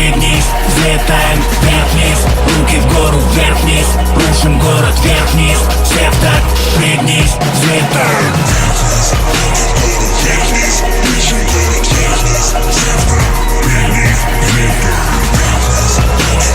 пригнись, взлетаем вверх-вниз, руки в гору, вверх-вниз, рушим город вверх-вниз, сектор, пригнись, взлетаем вверх-вниз, вверх-вниз, рушим город вверх-вниз, сектор, пригнись, взлетаем вверх-вниз,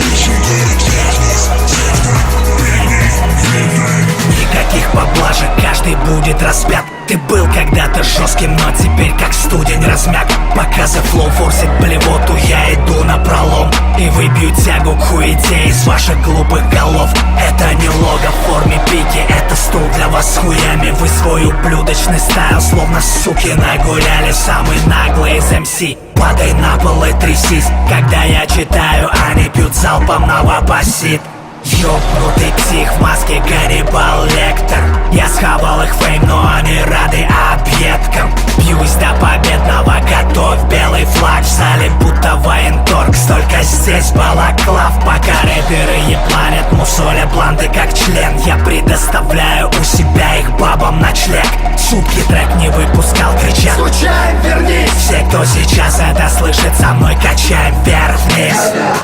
рушим город вверх-вниз, сектор, пригнись, взлетаем. Никаких поблажек, каждый будет распят. Ты был когда-то жестким, но теперь как студень размяк. Пока за флоу форсит блевоту, я иду на пролом и выбью тягу к хуете из ваших глупых голов. Это не лого в форме пики, это стул для вас с хуями. Вы свой ублюдочный стайл, словно суки нагуляли. Самый наглый из МС, падай на пол и трясись. Когда я читаю, они пьют залпом новопосит. Ёбнутый псих в маске Ганнибал Лектор. Я схавал их фейм, но они рады объедкам. Бьюсь до победного, готовь белый флаг в зале, будто военторг. Столько здесь балаклав, пока рэперы ебланят, мусоля бланды как член. Я предоставляю у себя их бабам ночлег. Сутки трек не выпускал, кричат: Случайно вернись! Все, кто сейчас это слышит, со мной качаем вверх-вниз.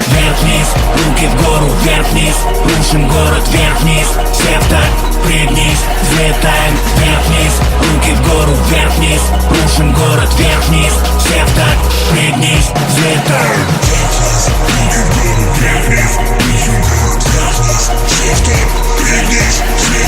Вверх-вниз, руки в гору, вверх-вниз, рушим город вверх-вниз, сектор, пригнись, взлетаем вверх-вниз, руки в гору, вверх-вниз, рушим город вверх-вниз, сектор, пригнись, взлетаем вверх-вниз, руки в гору, вверх-вниз, рушим город вверх-вниз, сектор, пригнись, взлетаем.